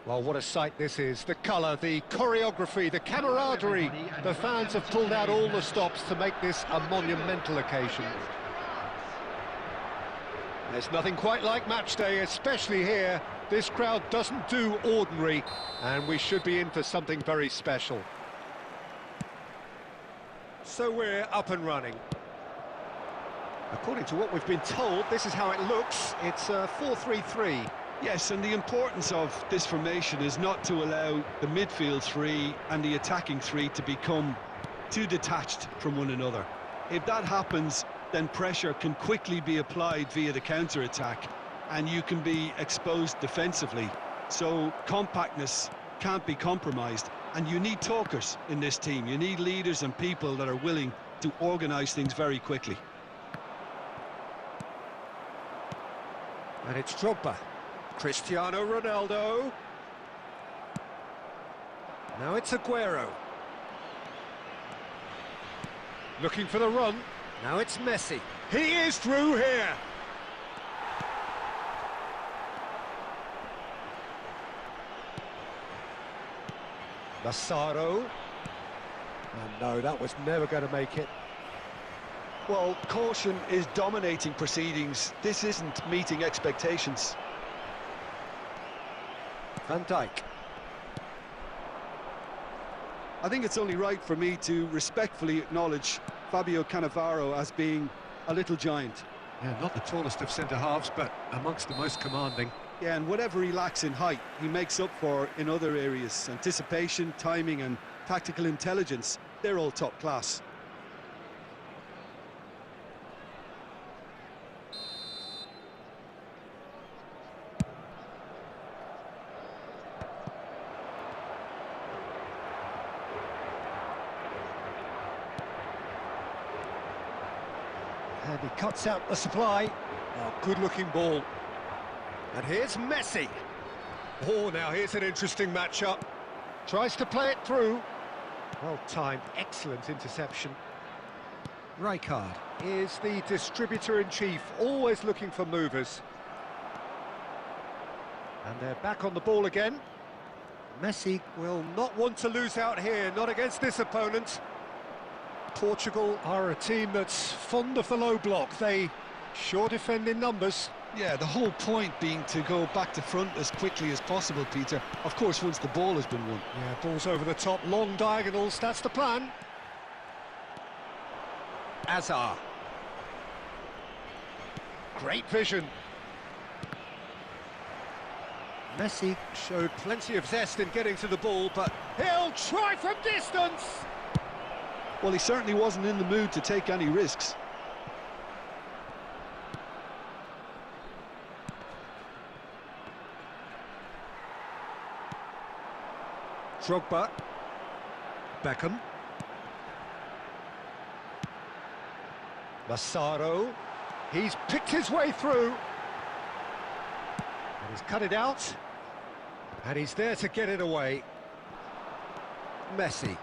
Well, what a sight this is. The colour, the choreography, the camaraderie. The fans have pulled out all the stops to make this a monumental occasion. There's nothing quite like match day, especially here. This crowd doesn't do ordinary, and we should be in for something very special. So we're up and running. According to what we've been told, this is how it looks. It's a 4-3-3. Yes, and the importance of this formation is not to allow the midfield three and the attacking three to become too detached from one another. If that happens, then pressure can quickly be applied via the counter-attack, and you can be exposed defensively. So compactness can't be compromised, and you need talkers in this team. You need leaders and people that are willing to organise things very quickly. And it's Drogba. Cristiano Ronaldo. Now it's Aguero. Looking for the run. Now it's Messi. He is through here. Massaro. And no, that was never going to make it. Well, caution is dominating proceedings. This isn't meeting expectations. Van Dijk. I think it's only right for me to respectfully acknowledge Fabio Cannavaro as being a little giant. Yeah, not the tallest of centre-halves, but amongst the most commanding. Yeah, and whatever he lacks in height, he makes up for in other areas. Anticipation, timing and tactical intelligence, they're all top class. And he cuts out the supply. Oh, good-looking ball. And here's Messi. Oh, now here's an interesting matchup. Tries to play it through. Well-timed, excellent interception. Rijkaard is the distributor-in-chief, always looking for movers. And they're back on the ball again. Messi will not want to lose out here, not against this opponent. Portugal are a team that's fond of the low block. They sure defend in numbers. Yeah, the whole point being to go back to front as quickly as possible, Peter. Of course, once the ball has been won. Yeah, ball's over the top, long diagonals, that's the plan. Azar. Great vision. Messi showed plenty of zest in getting to the ball, but he'll try from distance! Well, he certainly wasn't in the mood to take any risks. Drogba. Beckham. Massaro. He's picked his way through. And he's cut it out. And he's there to get it away. Messi.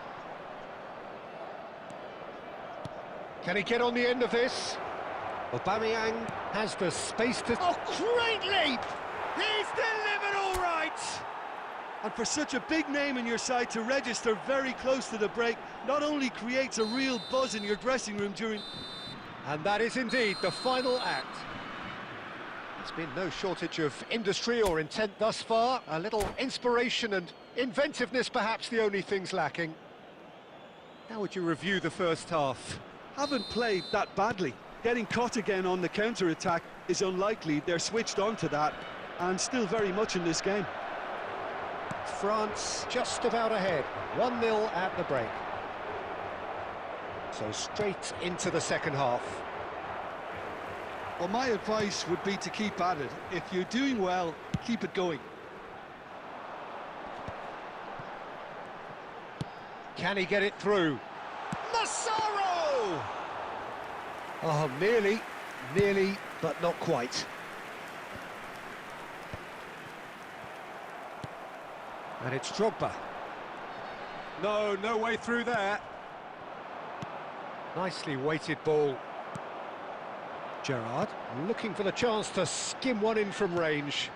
Can he get on the end of this? Aubameyang has the space to... Oh, great leap! He's delivered all right! And for such a big name in your side to register very close to the break, not only creates a real buzz in your dressing room during... And that is indeed the final act. There's been no shortage of industry or intent thus far. A little inspiration and inventiveness, perhaps the only things lacking. How would you review the first half? Haven't played that badly. Getting caught again on the counter-attack is unlikely. They're switched on to that and still very much in this game. France just about ahead, 1-0 at the break. So straight into the second half. Well, my advice would be to keep at it. If you're doing well, keep it going. Can he get it through? Massaro! Oh, nearly, but not quite. And it's Drogba. No way through there. Nicely weighted ball. Gerrard looking for the chance to skim one in from range.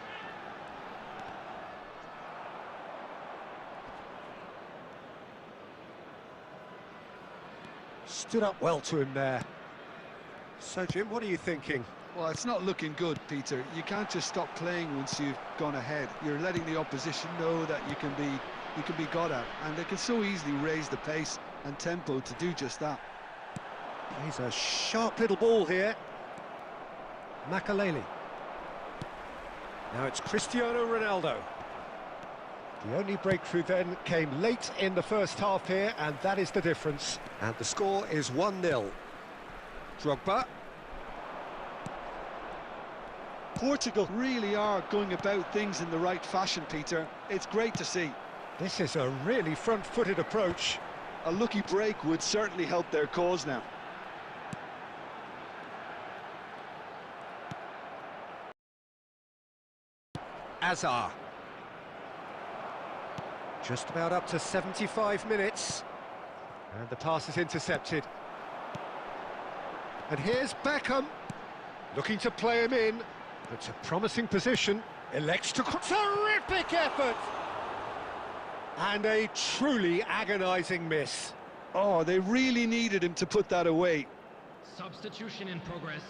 Stood up well to him there. So, Jim, what are you thinking? Well, it's not looking good, Peter. You can't just stop playing once you've gone ahead. You're letting the opposition know that you can be got at, and they can so easily raise the pace and tempo to do just that. Plays a sharp little ball here. Makaleli. Now it's Cristiano Ronaldo. The only breakthrough then came late in the first half here, and that is the difference. And the score is 1-0. Drogba. Portugal really are going about things in the right fashion, Peter. It's great to see. This is a really front-footed approach. A lucky break would certainly help their cause now. Azar. Just about up to 75 minutes. And the pass is intercepted. And here's Beckham. Looking to play him in. It's a promising position. Elects to... Terrific effort! And a truly agonising miss. Oh, they really needed him to put that away. Substitution in progress.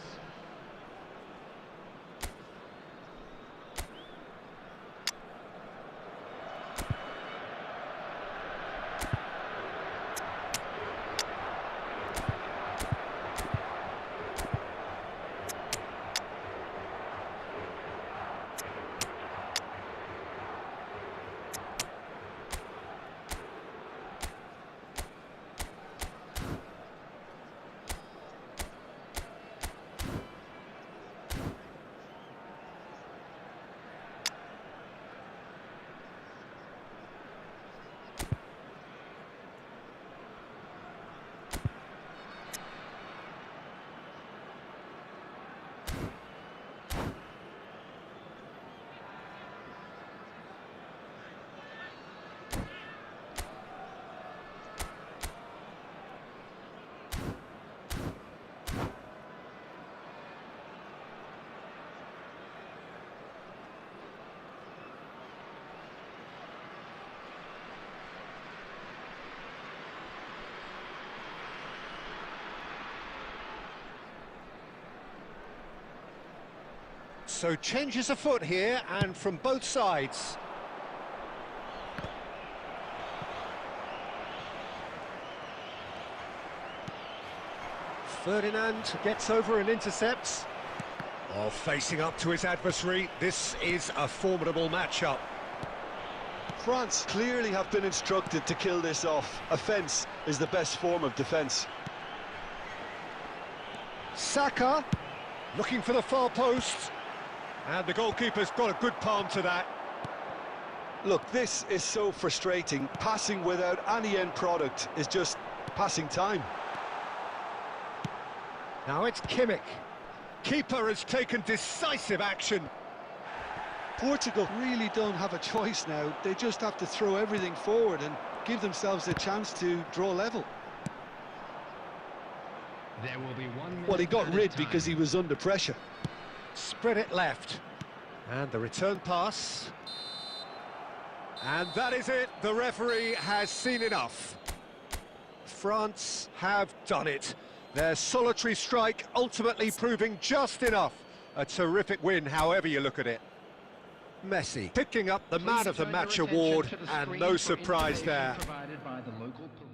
So changes afoot here, and from both sides. Ferdinand gets over and intercepts. Oh, facing up to his adversary, this is a formidable matchup. France clearly have been instructed to kill this off. Offence is the best form of defence. Saka, looking for the far post. And the goalkeeper's got a good palm to that. Look, this is so frustrating. Passing without any end product is just passing time. Now it's Kimmich. Keeper has taken decisive action. Portugal really don't have a choice now. They just have to throw everything forward and give themselves a chance to draw level. There will be 1 minute. Well, he got rid because he was under pressure. Spread it left. And the return pass. And that is it. The referee has seen enough. France have done it. Their solitary strike ultimately proving just enough. A terrific win, however you look at it. Messi picking up the Man of the Match award, and no surprise there. Provided by the local police.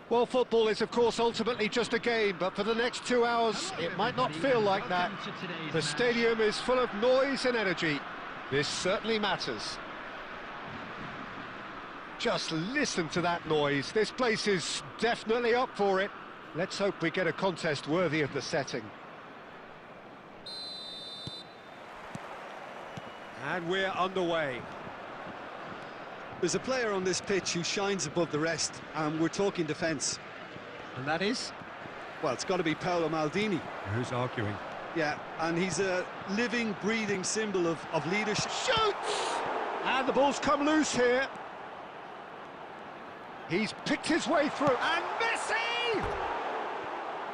Well, football is, of course, ultimately just a game, but for the next 2 hours, it might not feel like that. The stadium is full of noise and energy. This certainly matters. Just listen to that noise. This place is definitely up for it. Let's hope we get a contest worthy of the setting. And we're underway. There's a player on this pitch who shines above the rest, and we're talking defence. And that is? Well, it's got to be Paolo Maldini. Who's arguing? Yeah, and he's a living, breathing symbol of leadership. Shoots! And the ball's come loose here. He's picked his way through, and Messi!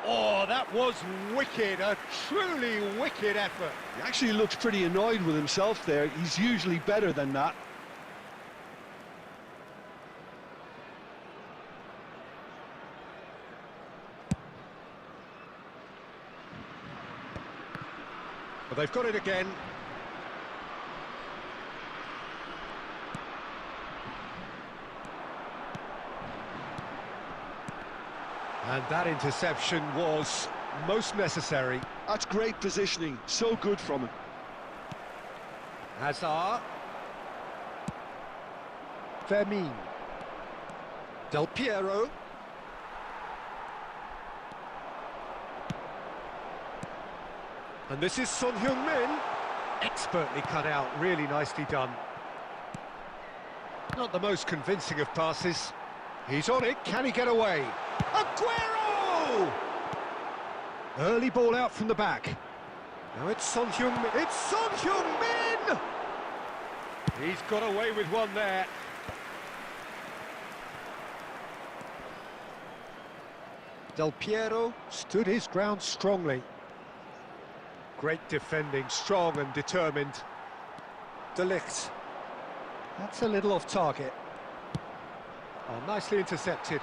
Oh, that was wicked, a truly wicked effort. He actually looks pretty annoyed with himself there. He's usually better than that. But they've got it again. And that interception was most necessary. That's great positioning, so good from him. Hazard. Fermin. Del Piero. And this is Son Heung-min. Expertly cut out, really nicely done. Not the most convincing of passes. He's on it, can he get away? Aguero! Early ball out from the back. Now it's Son Heung-min. It's Son Heung-min! He's got away with one there. Del Piero stood his ground strongly. Great defending, strong and determined. De Ligt. That's a little off target. Oh, nicely intercepted.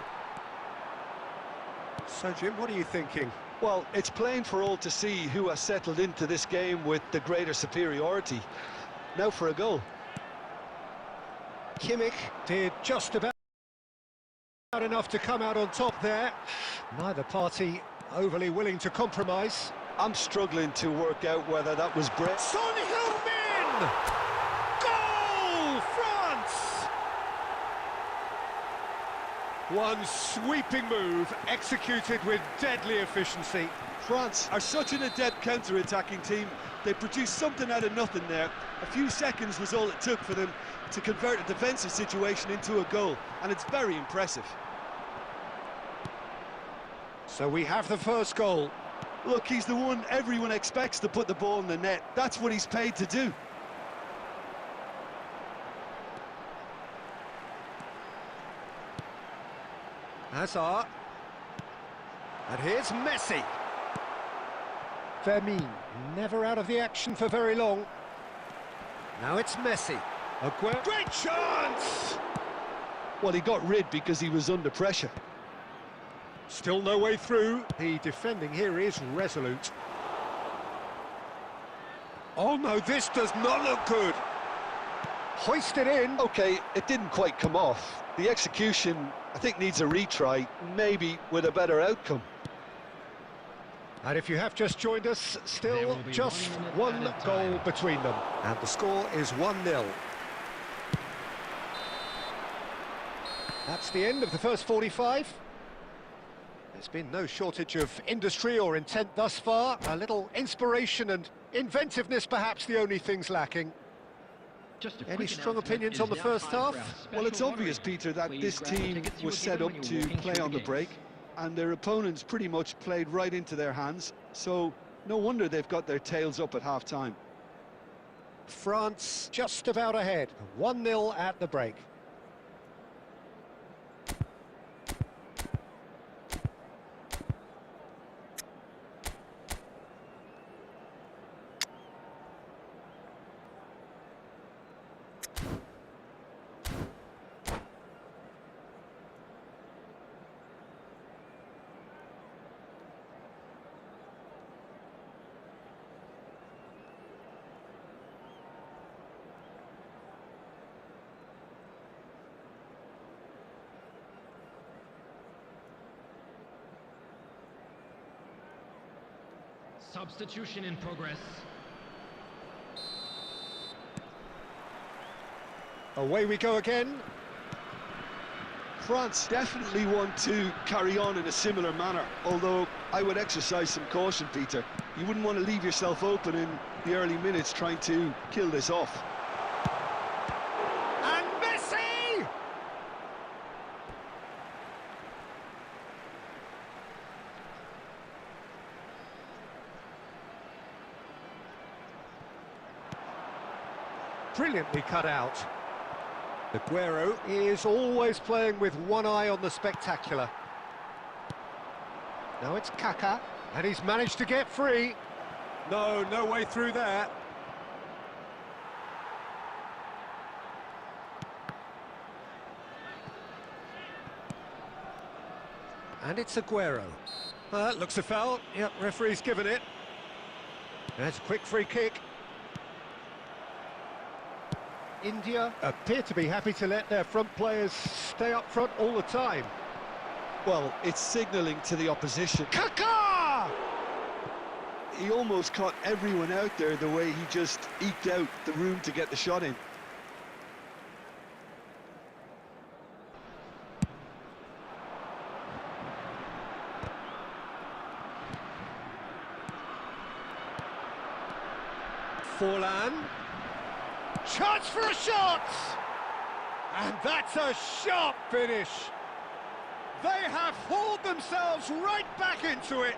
So, Jim, what are you thinking? Well, it's plain for all to see who has settled into this game with the greater superiority. Now for a goal. Kimmich did just about enough to come out on top there. Neither party overly willing to compromise. I'm struggling to work out whether that was Brett. Son Heung-min! Goal, France! One sweeping move, executed with deadly efficiency. France are such an adept counter-attacking team. They produced something out of nothing there. A few seconds was all it took for them to convert a defensive situation into a goal, and it's very impressive. So we have the first goal. Look, he's the one everyone expects to put the ball in the net. That's what he's paid to do. Hazard. And here's Messi. Fermin, never out of the action for very long. Now it's Messi. Aguero. Great chance! Well, he got rid because he was under pressure. Still no way through. The defending here is resolute. Oh no, this does not look good. Hoisted in. Okay, it didn't quite come off. The execution, I think, needs a retry, maybe with a better outcome. And if you have just joined us, still just one goal between them. And the score is 1-0. That's the end of the first 45. There's been no shortage of industry or intent thus far. A little inspiration and inventiveness, perhaps the only things lacking. Any strong opinions on the first half? Well, it's obvious, Peter, that this team was set up to play on the break, and their opponents pretty much played right into their hands, so no wonder they've got their tails up at half-time. France just about ahead, 1-0 at the break. Substitution in progress. Away we go again. France definitely want to carry on in a similar manner, although I would exercise some caution, Peter. You wouldn't want to leave yourself open in the early minutes trying to kill this off. And Messi! Brilliantly cut out. Aguero is always playing with one eye on the spectacular. Now it's Kaka, and he's managed to get free. No way through there. And it's Aguero. That looks a foul. Yep, referee's given it. That's a quick free kick. India appear to be happy to let their front players stay up front all the time. Well, it's signalling to the opposition. Kaka! He almost caught everyone out there the way he just eked out the room to get the shot in. Forlan. Chance for a shot! And that's a sharp finish. They have hauled themselves right back into it.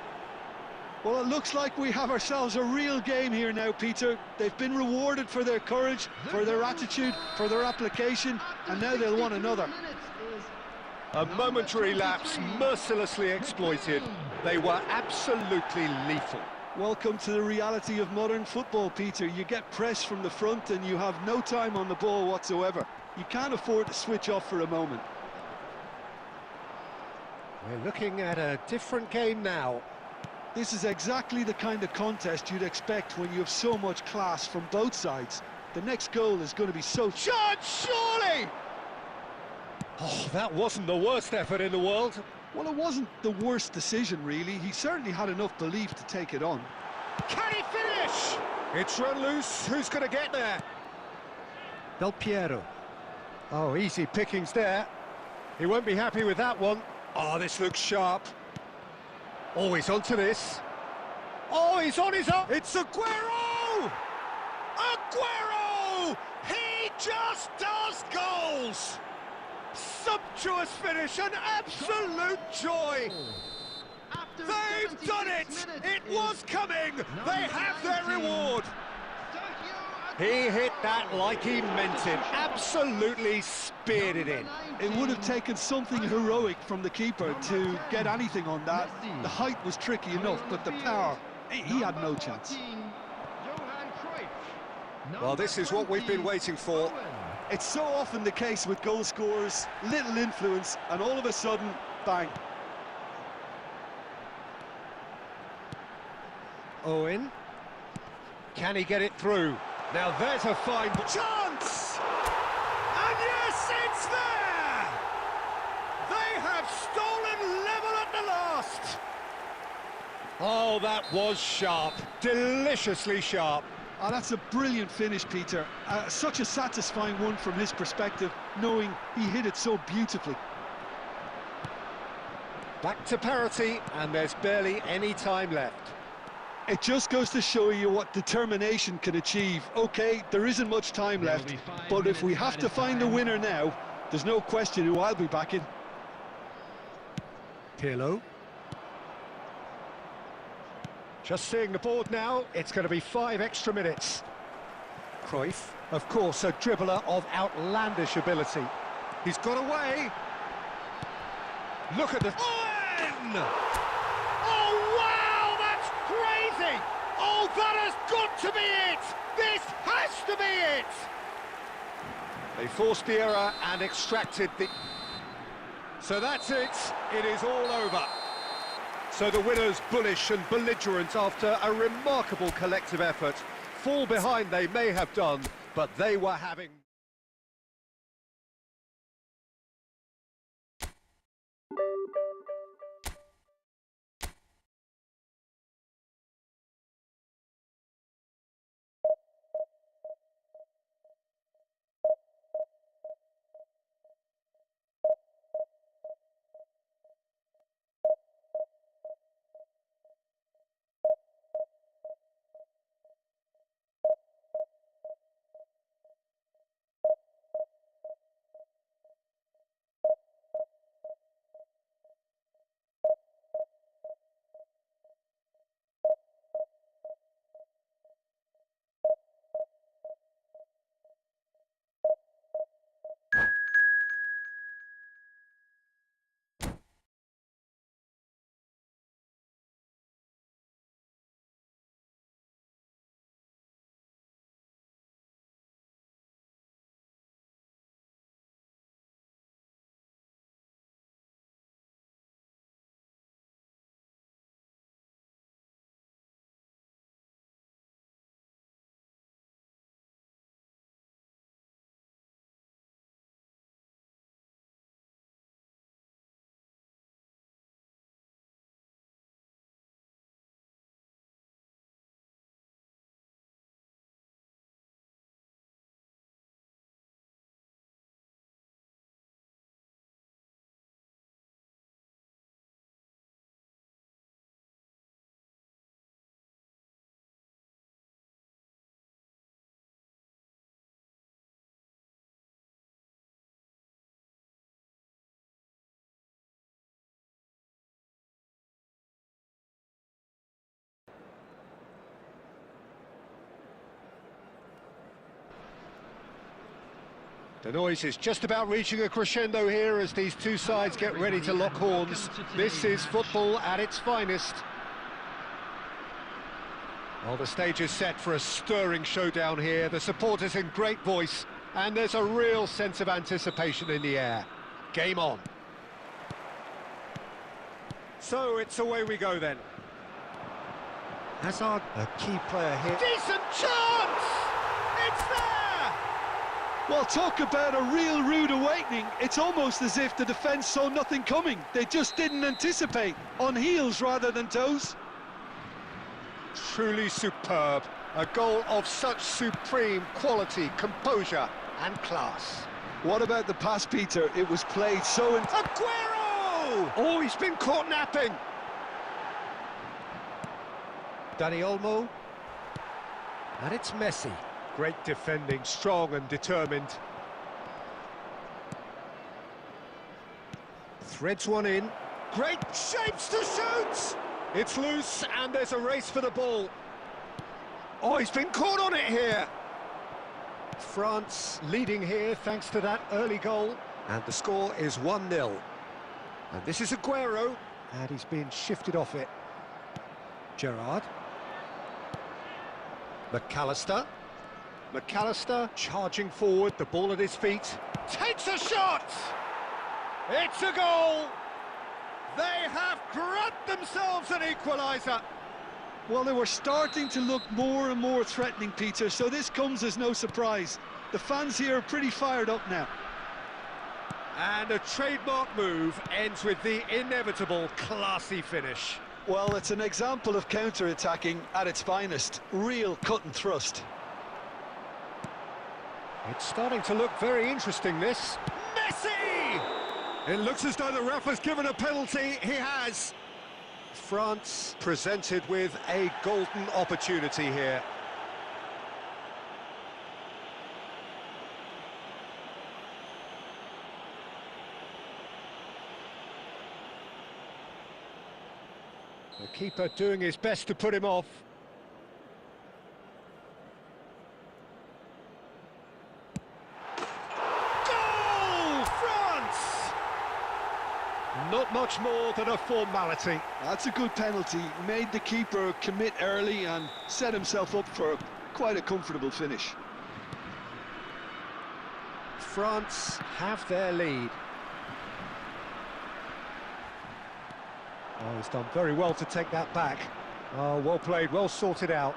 Well, it looks like we have ourselves a real game here now, Peter. They've been rewarded for their courage, for their attitude, for their application, and now they'll want another. A momentary lapse mercilessly exploited. They were absolutely lethal. Welcome to the reality of modern football, Peter. You get pressed from the front and you have no time on the ball whatsoever. You can't afford to switch off for a moment. We're looking at a different game now. This is exactly the kind of contest you'd expect when you have so much class from both sides. The next goal is going to be so... Shot, surely! Oh, that wasn't the worst effort in the world. Well, it wasn't the worst decision, really. He certainly had enough belief to take it on. Can he finish? It's run loose. Who's going to get there? Del Piero. Oh, easy pickings there. He won't be happy with that one. Oh, this looks sharp. Oh, he's onto this. Oh, he's on his own. It's Aguero! Aguero! He just does goals! Sumptuous finish, an absolute joy! They've done it! It was coming! They have their reward! He hit that like he meant it, absolutely speared it in. It would have taken something heroic from the keeper to get anything on that. The height was tricky enough, but the power, he had no chance. Well, this is what we've been waiting for. It's so often the case with goal scorers, little influence, and all of a sudden, bang. Owen. Can he get it through? Now there's a fine chance! And yes, it's there! They have stolen level at the last! Oh, that was sharp. Deliciously sharp. Oh, that's a brilliant finish, Peter. Such a satisfying one from his perspective, knowing he hit it so beautifully. Back to parity, and there's barely any time left. It just goes to show you what determination can achieve. OK, there isn't much time left, but if we have to find a winner now, there's no question who I'll be backing. Pirlo. Just seeing the board now, it's going to be 5 extra minutes. Cruyff, of course, a dribbler of outlandish ability. He's got away. Look at the... Owen! Oh, wow, that's crazy! Oh, that has got to be it! This has to be it! They forced the error and extracted the... So that's it. It is all over. So the winners, bullish and belligerent after a remarkable collective effort. Fall behind they may have done, but they were having... The noise is just about reaching a crescendo here as these two sides get ready to lock horns. This is football at its finest. Well, the stage is set for a stirring showdown here. The supporters in great voice, and there's a real sense of anticipation in the air. Game on. So it's away we go then. Hazard, a key player here. Decent chance! It's there! Well, talk about a real rude awakening. It's almost as if the defence saw nothing coming. They just didn't anticipate. On heels rather than toes. Truly superb. A goal of such supreme quality, composure and class. What about the pass, Peter? It was played so... Aguero! Oh, he's been caught napping. Dani Olmo. And it's Messi. Great defending, strong and determined. Threads one in. Great shapes to shoot! It's loose and there's a race for the ball. Oh, he's been caught on it here. France leading here thanks to that early goal. And the score is 1-0. And this is Aguero. And he's being shifted off it. Gerrard. McAllister. McAllister charging forward, the ball at his feet. Takes a shot! It's a goal! They have grabbed themselves an equaliser. Well, they were starting to look more and more threatening, Peter, so this comes as no surprise. The fans here are pretty fired up now. And a trademark move ends with the inevitable classy finish. Well, it's an example of counter-attacking at its finest. Real cut and thrust. It's starting to look very interesting, this. Messi! It looks as though the ref has given a penalty. He has. France presented with a golden opportunity here. The keeper doing his best to put him off. Goal! France! Not much more than a formality. That's a good penalty. Made the keeper commit early and set himself up for quite a comfortable finish. France have their lead. Oh, he's done very well to take that back. Oh, well played, well sorted out.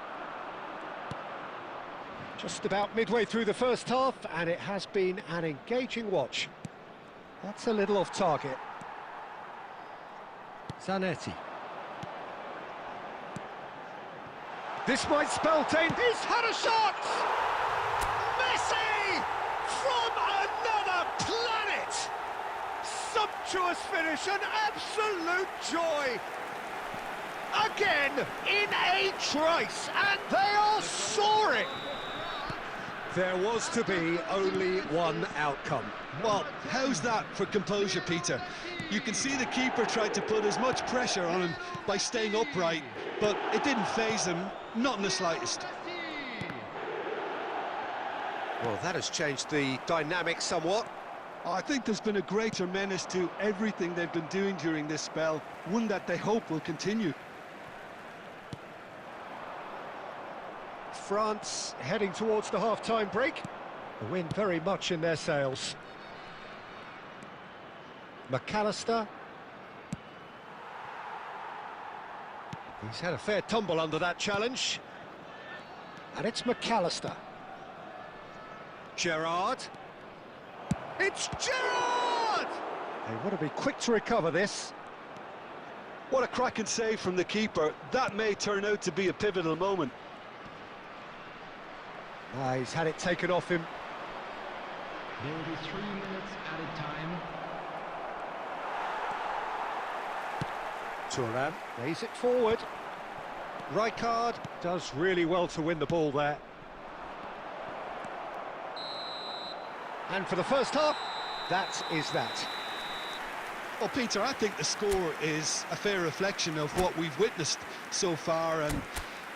Just about midway through the first half, and it has been an engaging watch. That's a little off target. Zanetti. This might spell danger. He's had a shot! Messi! From another planet! Sumptuous finish, an absolute joy! Again, in a trice, and they are soaring! There was to be only one outcome. Well, how's that for composure, Peter? You can see the keeper tried to put as much pressure on him by staying upright, but it didn't faze him, not in the slightest. Well, that has changed the dynamic somewhat. I think there's been a greater menace to everything they've been doing during this spell, one that they hope will continue. France heading towards the half-time break. The wind very much in their sails. McAllister. He's had a fair tumble under that challenge. And it's McAllister. Gerrard. It's Gerrard! They want to be quick to recover this. What a cracking save from the keeper. That may turn out to be a pivotal moment. He's had it taken off him. There will be 3 minutes added time. Thuram lays it forward. Rijkaard does really well to win the ball there. And for the first half, that is that. Well, Peter, I think the score is a fair reflection of what we've witnessed so far, and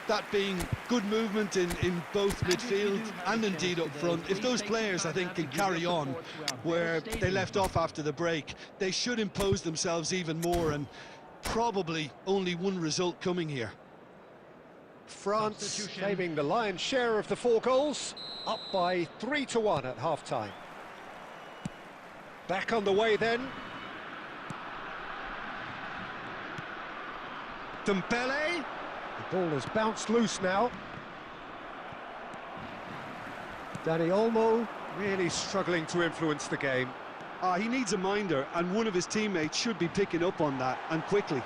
that being good movement in both midfield and indeed up front. If those players, I think, can carry on where they left off after the break, they should impose themselves even more, and probably only one result coming here. France claiming the lion's share of the 4 goals, up by 3-1 at half-time. Back on the way then. Dembele. The ball has bounced loose now. Dani Olmo really struggling to influence the game. He needs a minder, and one of his teammates should be picking up on that, and quickly.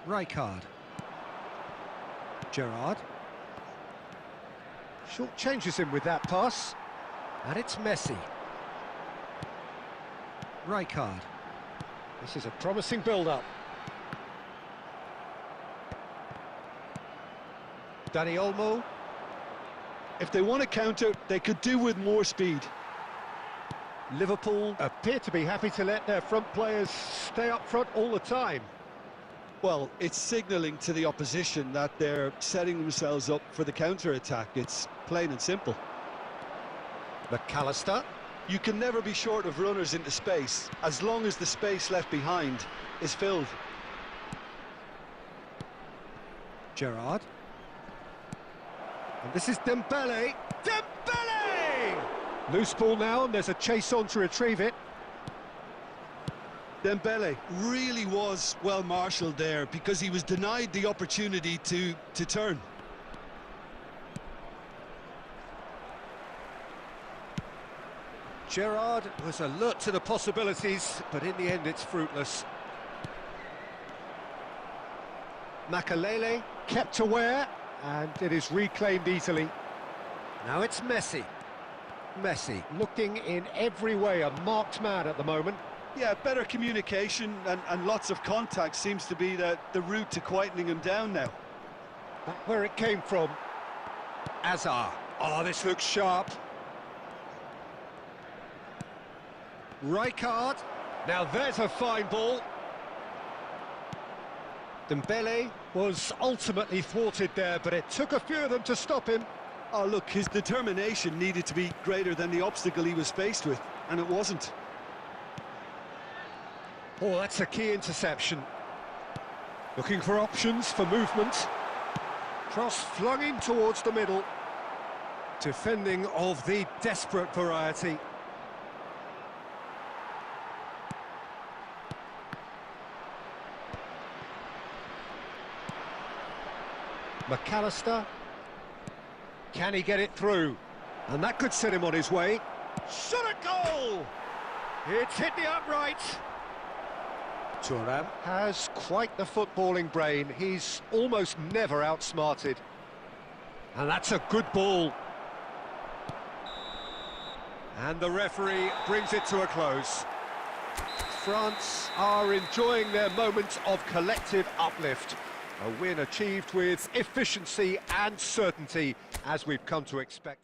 Rijkaard. Gerrard. Short changes him with that pass. And it's Messi. Rijkaard. This is a promising build-up. Dani Olmo. If they want to counter, they could do with more speed. Liverpool appear to be happy to let their front players stay up front all the time. Well, it's signalling to the opposition that they're setting themselves up for the counter-attack. It's plain and simple. McAllister. You can never be short of runners into space, as long as the space left behind is filled. Gerrard. And this is Dembele. Dembele! Loose ball now, and there's a chase on to retrieve it. Dembele really was well marshalled there, because he was denied the opportunity to turn. Gerrard was alert to the possibilities, but in the end it's fruitless. Makelele kept aware, and it is reclaimed easily. Now it's Messi. Messi looking in every way a marked man at the moment. Yeah, better communication and lots of contact seems to be the route to quietening him down now. Back where it came from. Azar. Oh, this looks sharp. Rijkaard. Now there's a fine ball. Dembele was ultimately thwarted there, but it took a few of them to stop him. Oh, look, his determination needed to be greater than the obstacle he was faced with, and it wasn't. Oh, that's a key interception. Looking for options for movement. Cross flung in towards the middle. Defending of the desperate variety. McAllister. Can he get it through? And that could set him on his way. Shot a goal! It's hit the upright. Thuram has quite the footballing brain. He's almost never outsmarted. And that's a good ball. And the referee brings it to a close. France are enjoying their moment of collective uplift. A win achieved with efficiency and certainty, as we've come to expect.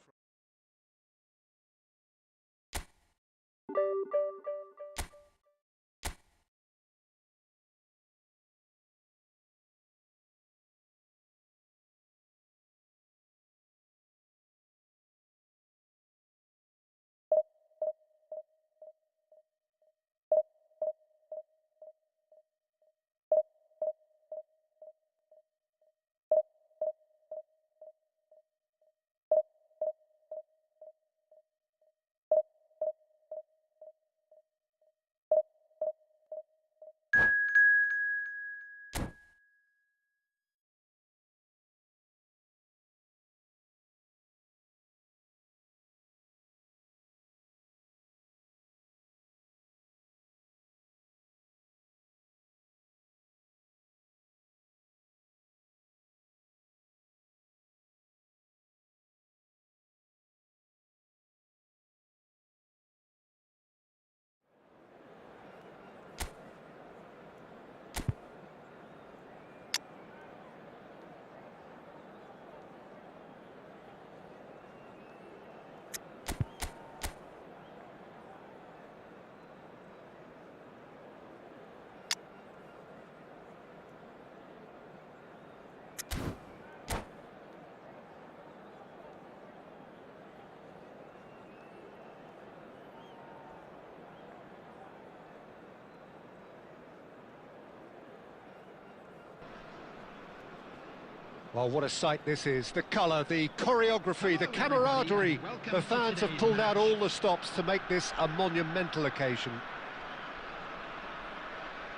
Well, what a sight this is. The colour, the choreography, the camaraderie. The fans have pulled out all the stops to make this a monumental occasion.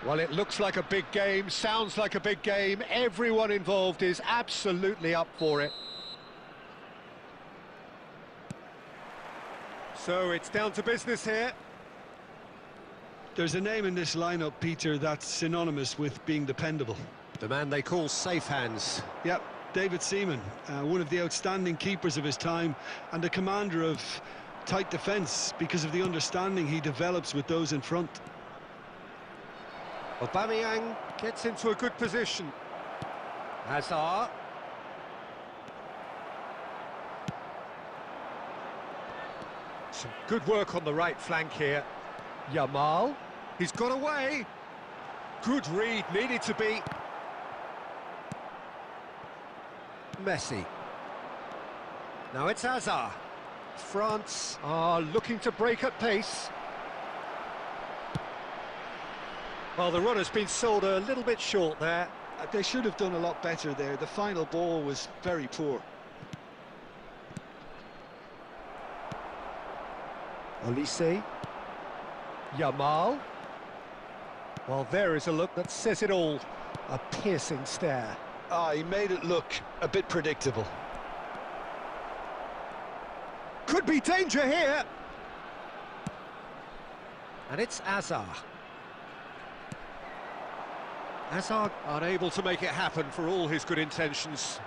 Well, it looks like a big game, sounds like a big game. Everyone involved is absolutely up for it. So it's down to business here. There's a name in this lineup, Peter, that's synonymous with being dependable. The man they call safe hands. Yep, David Seaman, one of the outstanding keepers of his time and the commander of tight defence because of the understanding he develops with those in front. Aubameyang gets into a good position. Hazard. Some good work on the right flank here. Yamal. He's got away. Good read, needed to be. Messi. Now it's Hazard. France are looking to break at pace. Well, the run has been sold a little bit short there. They should have done a lot better there. The final ball was very poor. Olise. Yamal. Well, there is a look that says it all. A piercing stare. Ah, he made it look a bit predictable. Could be danger here. And it's Hazard. Hazard unable to make it happen for all his good intentions.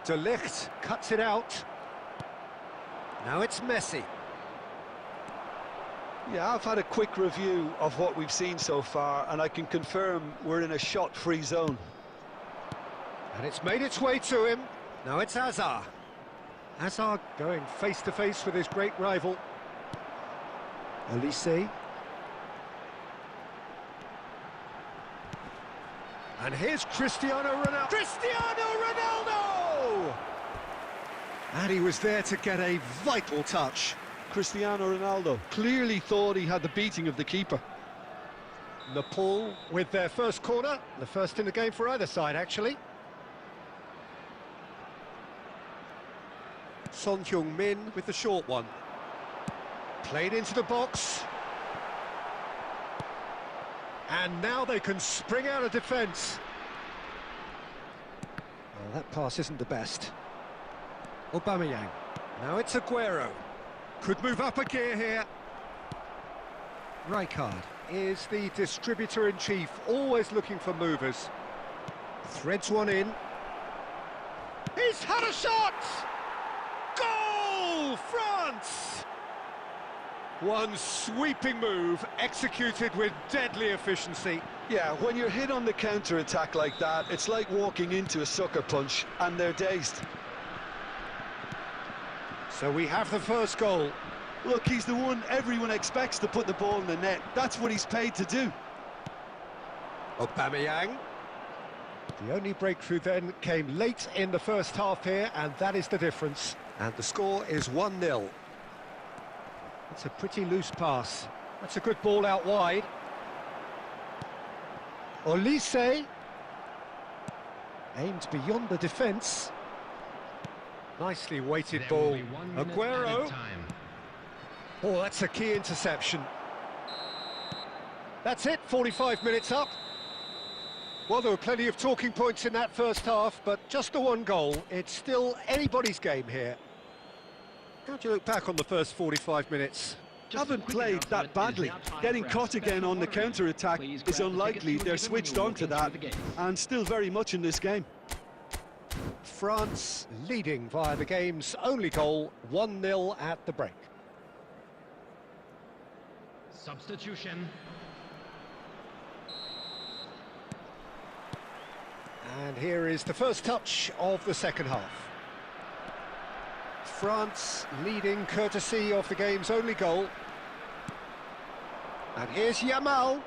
De Ligt cuts it out. Now it's Messi. Yeah, I've had a quick review of what we've seen so far, and I can confirm we're in a shot-free zone. And it's made its way to him. Now it's Hazard. Hazard going face-to-face with his great rival. Olise. And here's Cristiano Ronaldo. Cristiano Ronaldo! And he was there to get a vital touch. Cristiano Ronaldo clearly thought he had the beating of the keeper. Nepal with their first corner, the first in the game for either side, actually. Son Heung-min with the short one. Played into the box. And now they can spring out of defence. Well, that pass isn't the best. Aubameyang. Now it's Aguero. Could move up a gear here. Rijkaard is the distributor-in-chief, always looking for movers. Threads one in. He's had a shot! Goal! France! One sweeping move, executed with deadly efficiency. Yeah, when you're hit on the counter-attack like that, it's like walking into a sucker punch, and they're dazed. So we have the first goal. Look, he's the one everyone expects to put the ball in the net. That's what he's paid to do. Aubameyang. The only breakthrough then came late in the first half here, and that is the difference. And the score is 1-0. It's a pretty loose pass. That's a good ball out wide. Olise. Aimed beyond the defence. Nicely weighted ball. Aguero. Oh, that's a key interception. That's it, 45 minutes up. Well, there were plenty of talking points in that first half, but just the one goal. It's still anybody's game here. How do you look back on the first 45 minutes? Haven't played that badly. Getting caught again on the counter-attack is unlikely. They're switched on to that, and still very much in this game. France leading via the game's only goal, 1-0 at the break. Substitution. And here is the first touch of the second half. France leading courtesy of the game's only goal. And here's Yamal.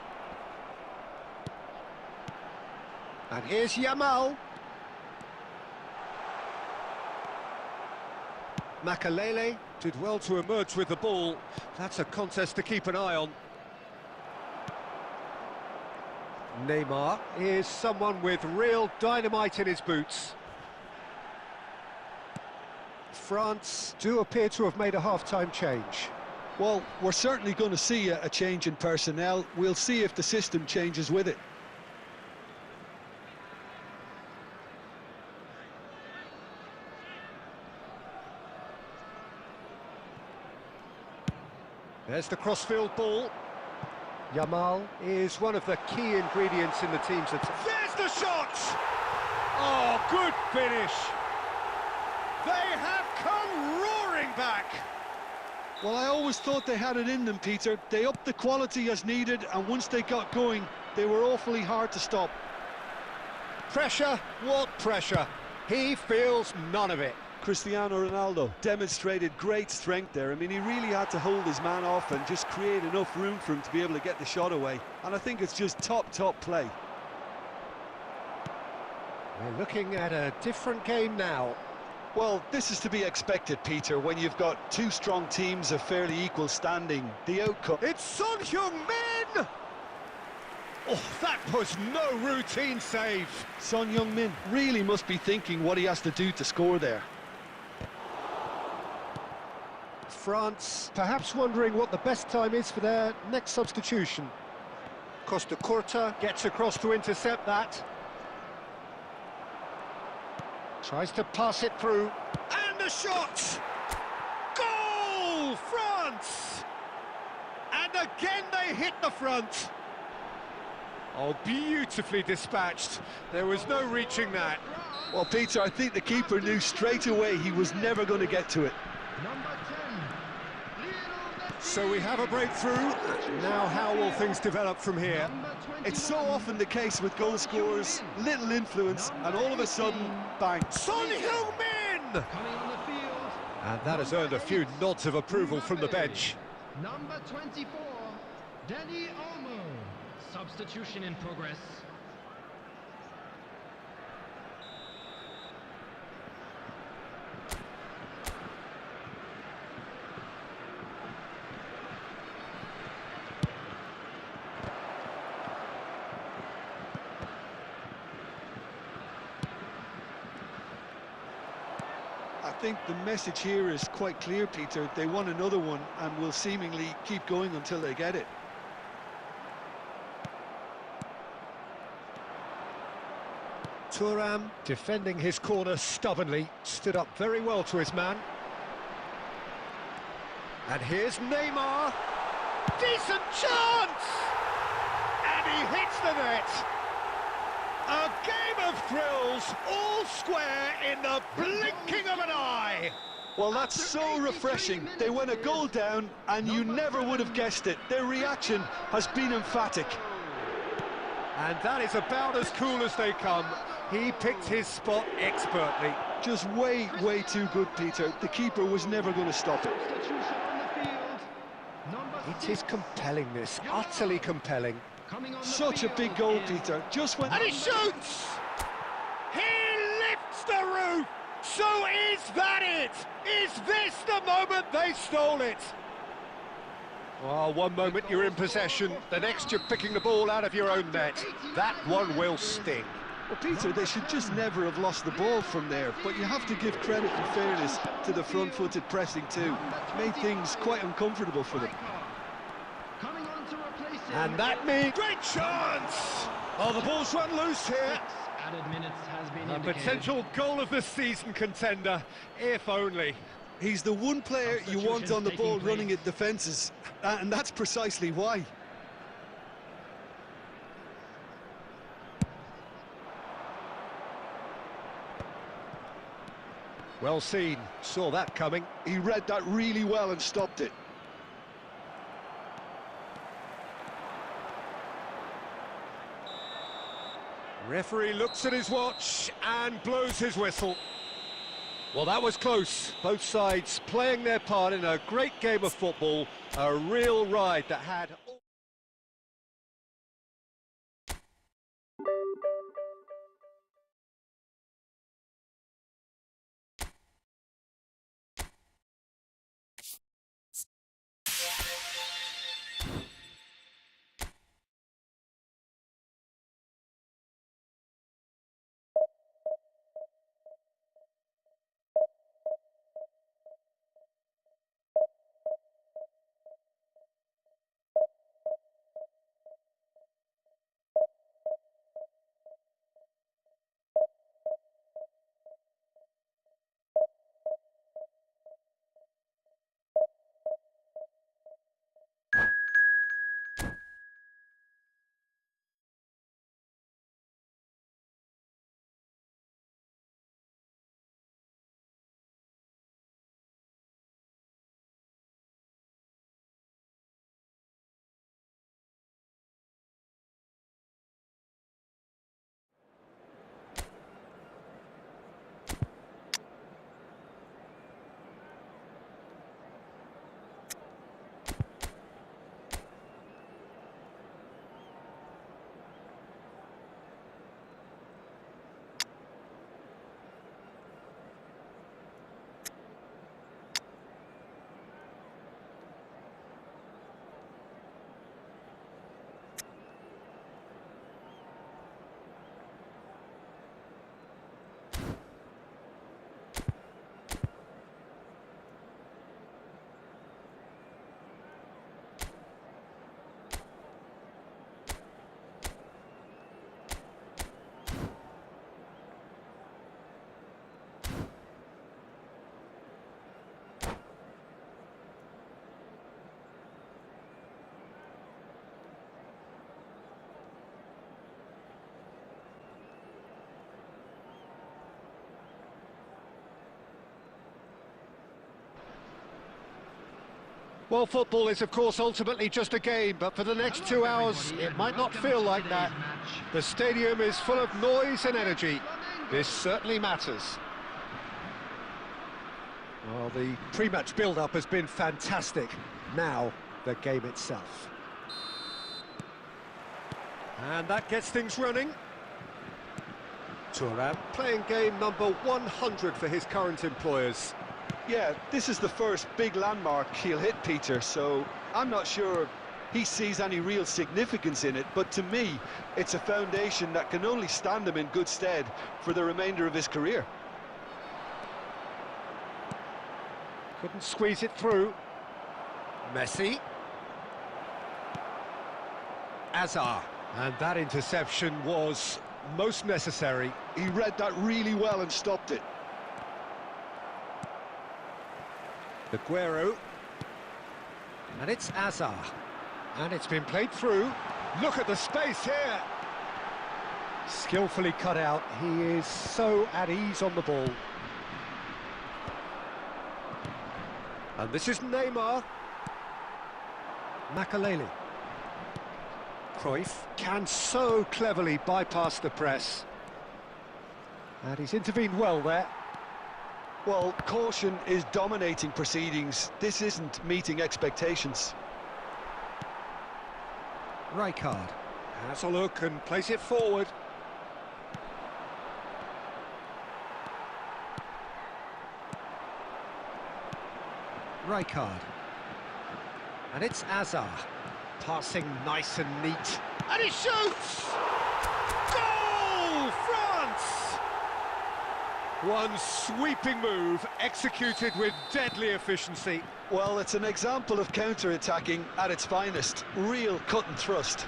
And here's Yamal. Makalele did well to emerge with the ball. That's a contest to keep an eye on. Neymar is someone with real dynamite in his boots. France do appear to have made a half-time change. Well, we're certainly going to see a change in personnel. We'll see if the system changes with it. There's the crossfield ball. Yamal is one of the key ingredients in the team's attack. There's the shot! Oh, good finish! They have come roaring back! Well, I always thought they had it in them, Peter. They upped the quality as needed, and once they got going, they were awfully hard to stop. Pressure? What pressure? He feels none of it. Cristiano Ronaldo demonstrated great strength there. I mean, he really had to hold his man off and just create enough room for him to be able to get the shot away. And I think it's just top play. We're looking at a different game now. Well, this is to be expected, Peter, when you've got two strong teams of fairly equal standing. The outcome... It's Son Heung-min! Oh, that was no routine save. Son Heung-min really must be thinking what he has to do to score there. France perhaps wondering what the best time is for their next substitution. Costa Curta gets across to intercept that. Tries to pass it through. And a shot! Goal! France! And again they hit the front. Oh, beautifully dispatched. There was no reaching that. Well, Peter, I think the keeper knew straight away he was never going to get to it. So we have a breakthrough. Now how will things develop from here? It's so often the case with goal scorers, little influence, and all of a sudden, bang. Son Heung-min! And that has earned a few nods of approval from the bench. Number 24, Danny Olmo. Substitution in progress. I think the message here is quite clear, Peter. They want another one and will seemingly keep going until they get it. Thuram, defending his corner stubbornly, stood up very well to his man. And here's Neymar. Decent chance! And he hits the net. A game of thrills, all square in the blinking of an eye. Well, that's so refreshing. They went a goal down and you never would have guessed it. Their reaction has been emphatic. And that is about as cool as they come. He picked his spot expertly. Just way too good, Peter. The keeper was never going to stop it. It is compelling, this, utterly compelling. Such a big goal, Peter. Just when... And he shoots! He lifts the roof! So is that it? Is this the moment they stole it? Well, one moment you're in possession, the next you're picking the ball out of your own net. That one will sting. Well, Peter, they should just never have lost the ball from there, but you have to give credit and fairness to the front-footed pressing too. Made things quite uncomfortable for them. And that means... Great chance! Oh, the ball's run loose here. Added minutes has been A indicated. potential goal of the season contender, if only. He's the one player you want on the ball running at defences, and that's precisely why. Well seen, saw that coming. He read that really well and stopped it. Referee looks at his watch and blows his whistle. Well, that was close. Both sides playing their part in a great game of football. A real ride that had... Well, football is, of course, ultimately just a game, but for the next 2 hours, it might not feel like that. The stadium is full of noise and energy. This certainly matters. Well, the pre-match build-up has been fantastic. Now, the game itself. And that gets things running. Thuram playing game number 100 for his current employers. Yeah, this is the first big landmark he'll hit, Peter, so I'm not sure he sees any real significance in it, but to me, it's a foundation that can only stand him in good stead for the remainder of his career. Couldn't squeeze it through. Messi. Azar. And that interception was most necessary. He read that really well and stopped it. Aguero. And it's Azar. And it's been played through. Look at the space here. Skillfully cut out. He is so at ease on the ball. And this is Neymar. Makaleli. Cruyff can so cleverly bypass the press. And he's intervened well there. Well, caution is dominating proceedings. This isn't meeting expectations. Rijkaard has a look and plays it forward. Rijkaard. And it's Azar. Passing nice and neat. And he shoots! Goal! France! One sweeping move, executed with deadly efficiency. Well, it's an example of counter-attacking at its finest. Real cut and thrust.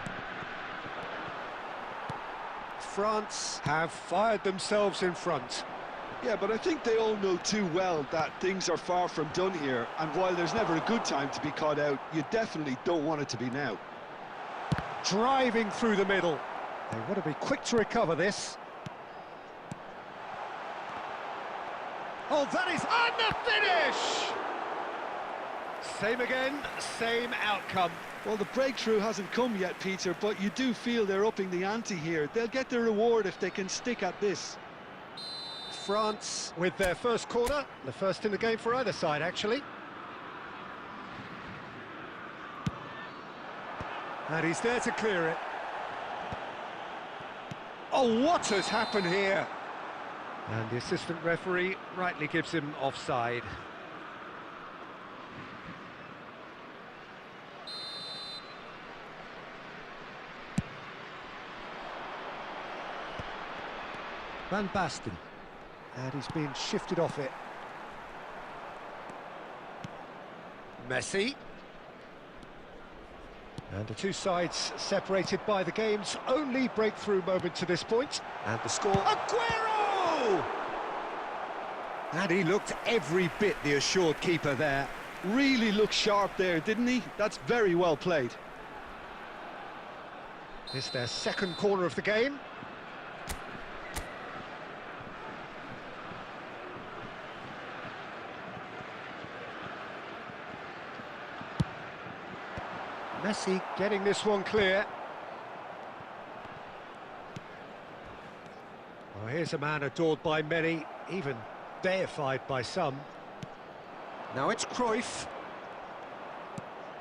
France have fired themselves in front. Yeah, but I think they all know too well that things are far from done here, and while there's never a good time to be caught out, you definitely don't want it to be now. Driving through the middle. They want to be quick to recover this. Oh, that is on the finish! Same again, same outcome. Well, the breakthrough hasn't come yet, Peter, but you do feel they're upping the ante here. They'll get their reward if they can stick at this. France with their first corner, the first in the game for either side, actually. And he's there to clear it. Oh, what has happened here? And the assistant referee rightly gives him offside. Van Basten. And he's been shifted off it. Messi. And the two sides separated by the game's only breakthrough moment to this point. And the score... Aguero! And he looked every bit the assured keeper there. Really looked sharp there, didn't he? That's very well played. It's their second corner of the game. Messi getting this one clear. Oh, here's a man adored by many, even deified by some. Now it's Cruyff.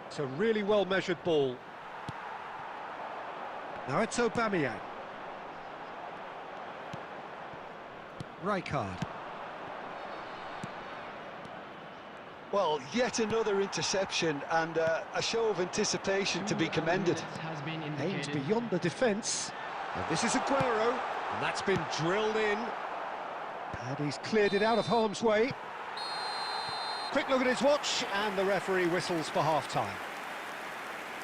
It's a really well-measured ball. Now it's Aubameyang. Rijkaard. Well, yet another interception and a show of anticipation to be commended. Aims beyond the defence. And this is Aguero, and that's been drilled in. And he's cleared it out of harm's way. Quick look at his watch, and the referee whistles for half-time.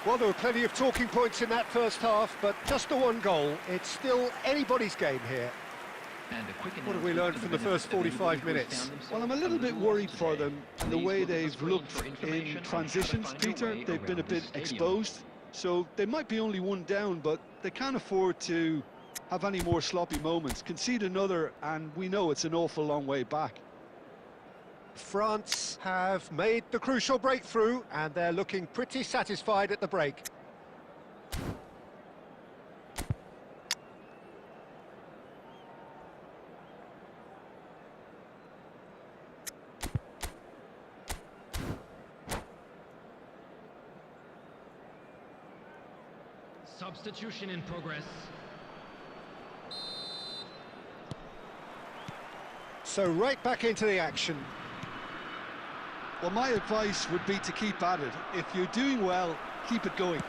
Well, there were plenty of talking points in that first half, but just the one goal. It's still anybody's game here. What have we learned from the first 45 minutes? Well, I'm a little bit worried for them and the way they've looked in transitions, Peter. They've been a bit exposed, so they might be only one down, but they can't afford to have any more sloppy moments. Concede another, and we know it's an awful long way back. France have made the crucial breakthrough, and they're looking pretty satisfied at the break. Substitution in progress. So right back into the action. Well, my advice would be to keep at it. If you're doing well, keep it going.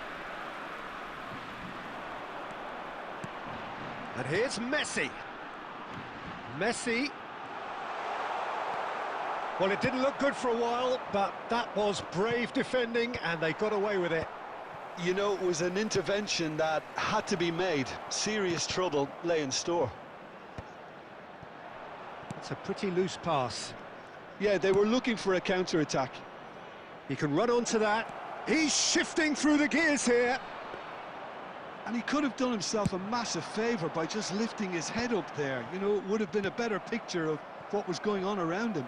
And here's Messi. Messi. Well, it didn't look good for a while, but that was brave defending, and they got away with it. You know, it was an intervention that had to be made. Serious trouble lay in store. It's a pretty loose pass. Yeah, they were looking for a counter-attack. He can run onto that. He's shifting through the gears here. And he could have done himself a massive favour by just lifting his head up there. You know, it would have been a better picture of what was going on around him.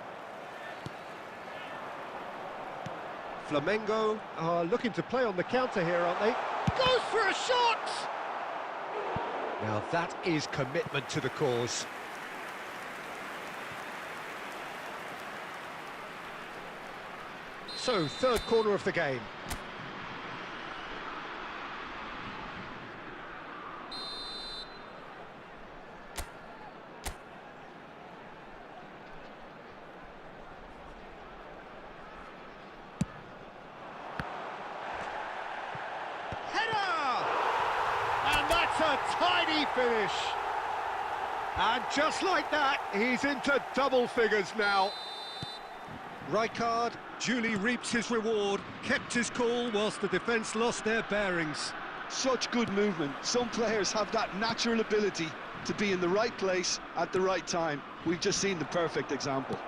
Flamengo are looking to play on the counter here, aren't they? Goes for a shot! Now that is commitment to the cause. So, third corner of the game. A tiny finish, and just like that, he's into double figures now. Rijkaard duly reaps his reward, kept his cool whilst the defence lost their bearings. Such good movement. Some players have that natural ability to be in the right place at the right time. We've just seen the perfect example.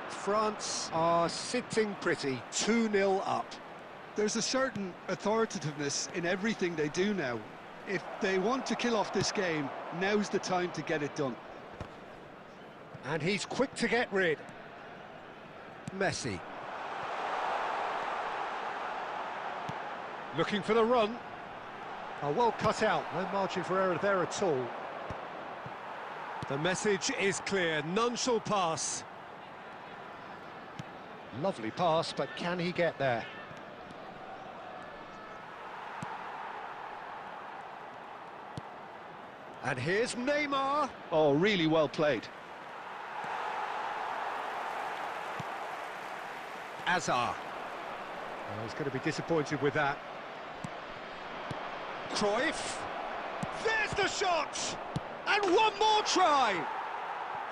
France are sitting pretty, 2-0 up. There's a certain authoritativeness in everything they do now. If they want to kill off this game, now's the time to get it done. And he's quick to get rid. Messi. Looking for the run. Oh, well cut out, no margin for error there at all. The message is clear, none shall pass. Lovely pass, but can he get there? And here's Neymar. Oh, really well played. Hazard. Oh, he's going to be disappointed with that. Cruyff. There's the shot! And one more try!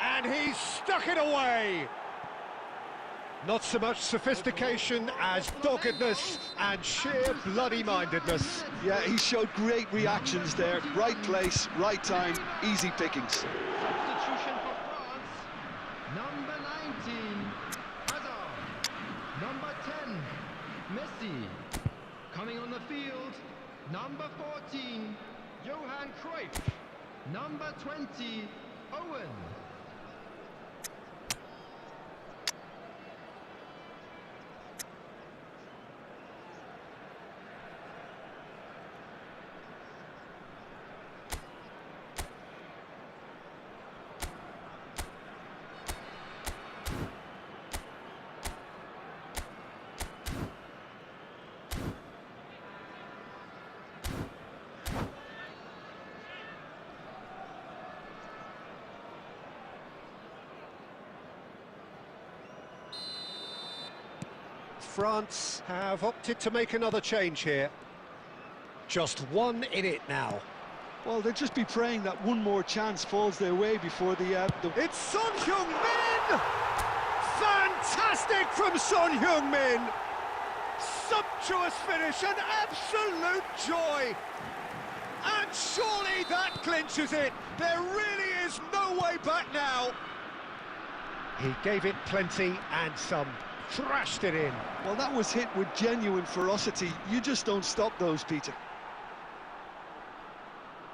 And he's stuck it away. Not so much sophistication as doggedness and sheer bloody-mindedness. Yeah, he showed great reactions there. Right place, right time, easy pickings. Substitution for France. Number 19, Hazard. Number 10, Messi. Coming on the field, number 14, Johan Cruyff. Number 20, Owen. France have opted to make another change here. Just one in it now. Well, they'll just be praying that one more chance falls their way before the... It's Son Heung-min! Fantastic from Son Heung-min! Sumptuous finish, an absolute joy! And surely that clinches it! There really is no way back now! He gave it plenty and some. Thrashed it in. Well, that was hit with genuine ferocity. You just don't stop those, Peter.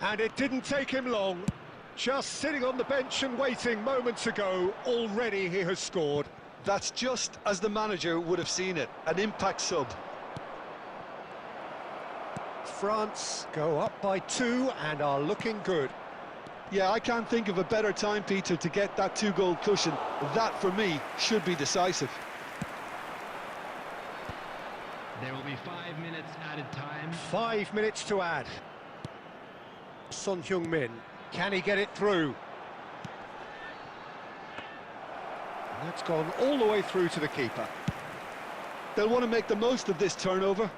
And it didn't take him long. Just sitting on the bench and waiting moments ago, already he has scored. That's just as the manager would have seen it, an impact sub. France go up by 2 and are looking good. Yeah, I can't think of a better time, Peter, to get that 2-goal cushion. That, for me, should be decisive. There will be 5 minutes added time. 5 minutes to add. Son Heung-min, can he get it through? And that's gone all the way through to the keeper. They'll want to make the most of this turnover.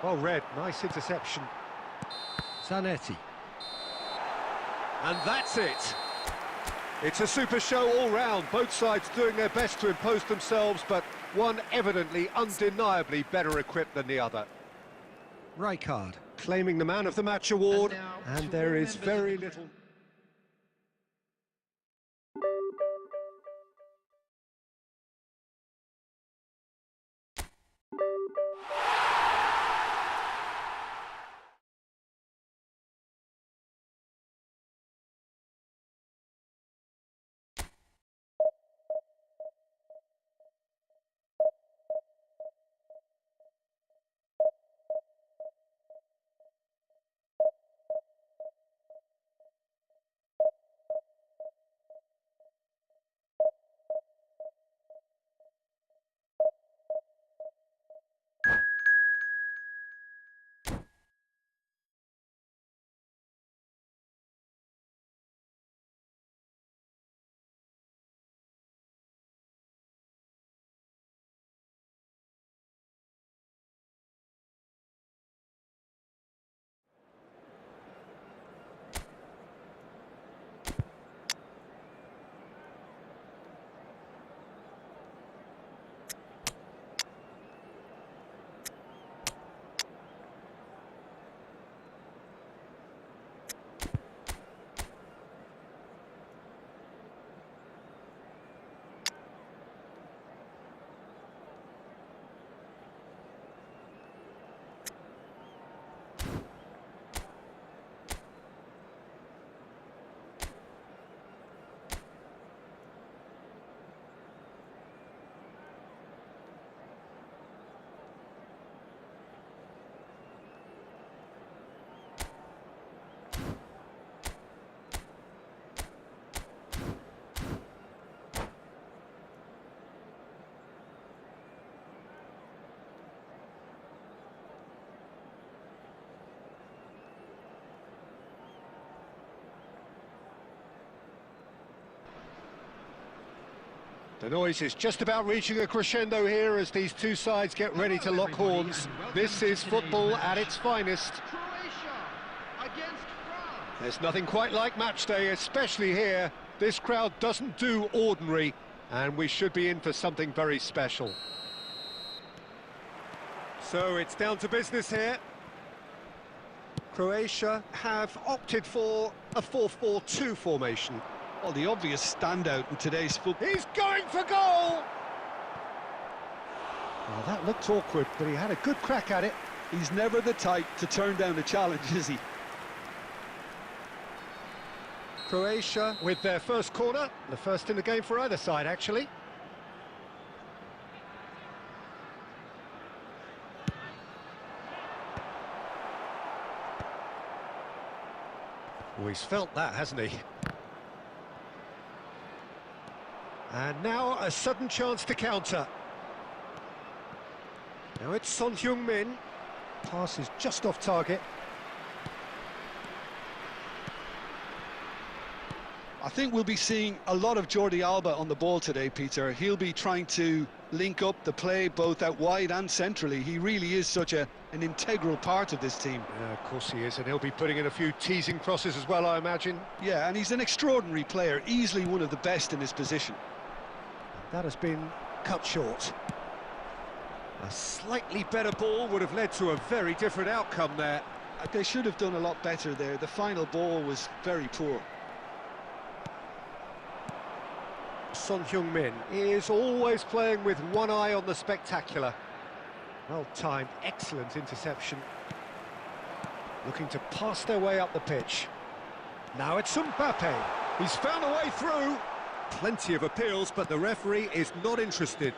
Well read, nice interception. Zanetti. And that's it. It's a super show all round, both sides doing their best to impose themselves, but one evidently, undeniably better equipped than the other. Rijkaard claiming the Man of the Match award, and there is very little... The noise is just about reaching a crescendo here as these two sides get ready to lock horns. This is football at its finest. There's nothing quite like match day, especially here. This crowd doesn't do ordinary, and we should be in for something very special. So it's down to business here. Croatia have opted for a 4-4-2 formation. Well, the obvious standout in today's football. He's going for goal! Well, that looked awkward, but he had a good crack at it. He's never the type to turn down a challenge, is he? Croatia with their first corner, the first in the game for either side, actually. Oh, he's felt that, hasn't he? And now a sudden chance to counter. Now it's Son Heung-min. Pass is just off target. I think we'll be seeing a lot of Jordi Alba on the ball today, Peter. He'll be trying to link up the play both out wide and centrally. He really is such an integral part of this team. Yeah, of course he is, and he'll be putting in a few teasing crosses as well, I imagine. Yeah, and he's an extraordinary player, easily one of the best in his position. That has been cut short. A slightly better ball would have led to a very different outcome there. They should have done a lot better there. The final ball was very poor. Son Heung-min is always playing with one eye on the spectacular. Well timed, excellent interception. Looking to pass their way up the pitch. Now it's Mbappe. He's found a way through. Plenty of appeals, but the referee is not interested.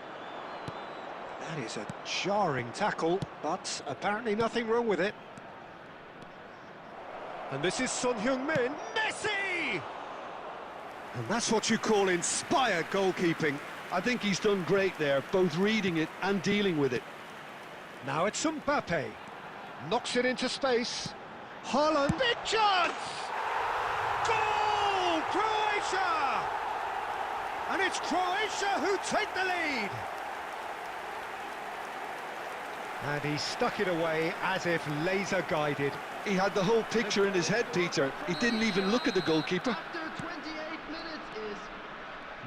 That is a jarring tackle, but apparently nothing wrong with it. And this is Son Heung-min. Messi! And that's what you call inspired goalkeeping. I think he's done great there, both reading it and dealing with it. Now it's Mbappe. Knocks it into space. Haaland. Big chance! Goal! Croatia! And it's Croatia who take the lead. And he stuck it away as if laser-guided. He had the whole picture in his head, Peter. He didn't even look at the goalkeeper. After 28 minutes is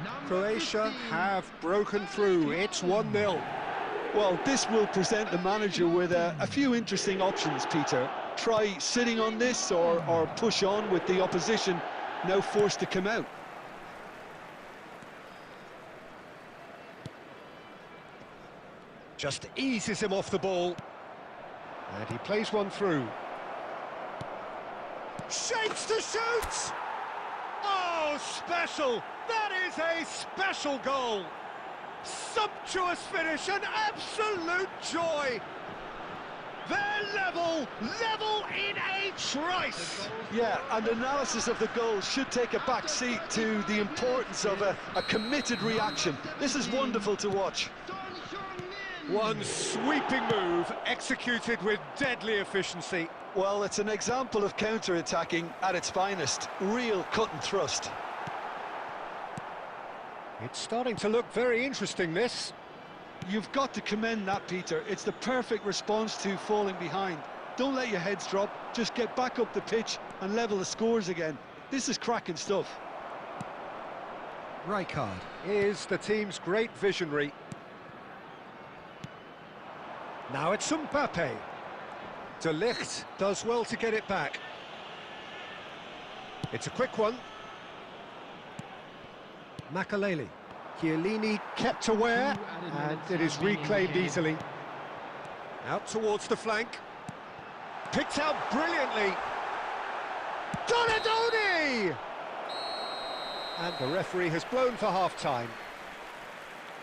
number Croatia 15. have broken through. It's 1-0. Well, this will present the manager with a few interesting options, Peter. Try sitting on this or push on with the opposition now forced to come out. Just eases him off the ball. And he plays one through. Shapes to shoot! Oh, special! That is a special goal! Sumptuous finish, an absolute joy! They're level in a trice! Yeah, and analysis of the goal should take a back seat to the importance of a committed reaction. This is wonderful to watch. Son Heung-min. One sweeping move, executed with deadly efficiency. Well, it's an example of counter-attacking at its finest. Real cut and thrust. It's starting to look very interesting, this. You've got to commend that, Peter. It's the perfect response to falling behind. Don't let your heads drop, just get back up the pitch and level the scores again. This is cracking stuff. Rijkaard is the team's great visionary. Now it's Mbappe. De Ligt does well to get it back. It's a quick one. Makaleli. Chiellini kept aware, 2 added and minutes it is have been reclaimed indicated. easily. Out towards the flank. Picked out brilliantly. Donadoni! And the referee has blown for half-time.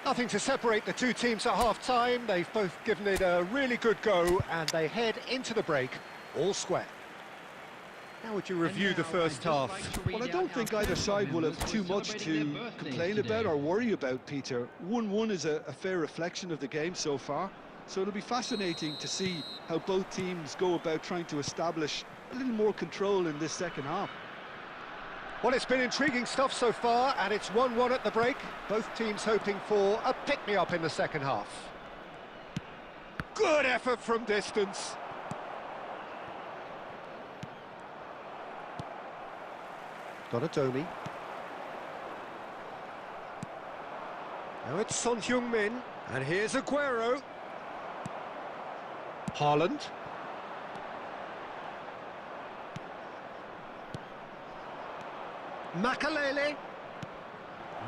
Nothing to separate the two teams at half-time. They've both given it a really good go, and they head into the break all square. How would you review the first half? Well, I don't think either side will have too much to complain about or worry about, Peter. 1-1 is a fair reflection of the game so far, so it'll be fascinating to see how both teams go about trying to establish a little more control in this second half. Well, it's been intriguing stuff so far, and it's 1-1 at the break. Both teams hoping for a pick-me-up in the second half. Good effort from distance. Donadoni. Now it's Son Heung-min, and here's Aguero. Haaland. Makaleli.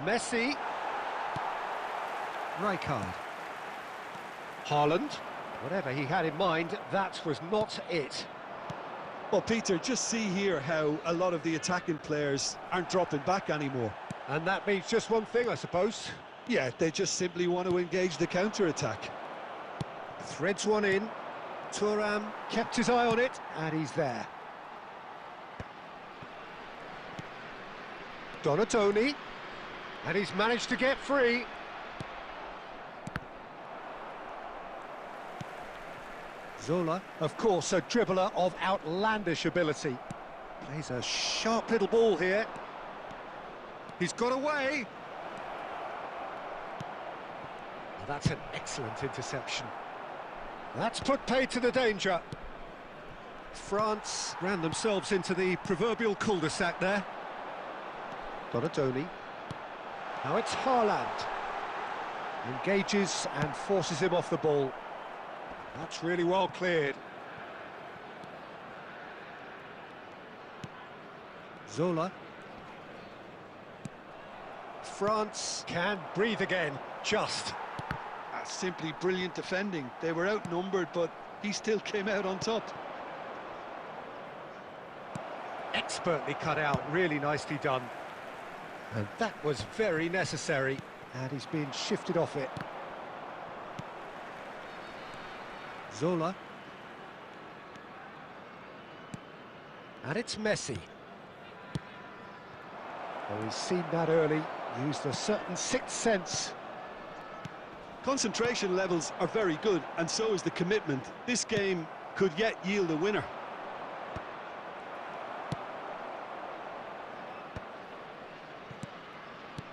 Messi. Rijkaard. Haaland. Whatever he had in mind, that was not it. Well, Peter, just see here how a lot of the attacking players aren't dropping back anymore. And that means just one thing, I suppose. Yeah, they just simply want to engage the counter-attack. Threads one in. Thuram kept his eye on it, and he's there. Donadoni, and he's managed to get free. Zola, of course, a dribbler of outlandish ability. Plays a sharp little ball here. He's got away. Oh, that's an excellent interception. That's put paid to the danger. France ran themselves into the proverbial cul-de-sac there. Donadoni. Now it's Haaland. Engages and forces him off the ball. That's really well cleared. Zola. France can breathe again, just. That's simply brilliant defending. They were outnumbered, but he still came out on top. Expertly cut out, really nicely done. And that was very necessary, and he's been shifted off it. Zola. And it's Messi. Oh, he's seen that early, used a certain sixth sense. Concentration levels are very good, and so is the commitment. This game could yet yield a winner.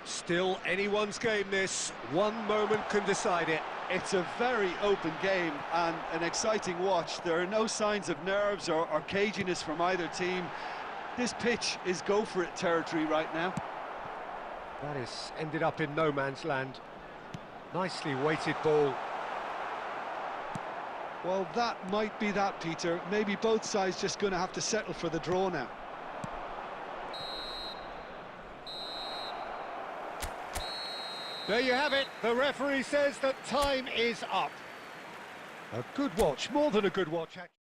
Still anyone's game this. One moment can decide it. It's a very open game and an exciting watch. There are no signs of nerves or caginess from either team. This pitch is go-for-it territory right now. That has ended up in no man's land. Nicely weighted ball. Well, that might be that, Peter. Maybe both sides just going to have to settle for the draw now. There you have it. The referee says that time is up. A good watch, more than a good watch, actually.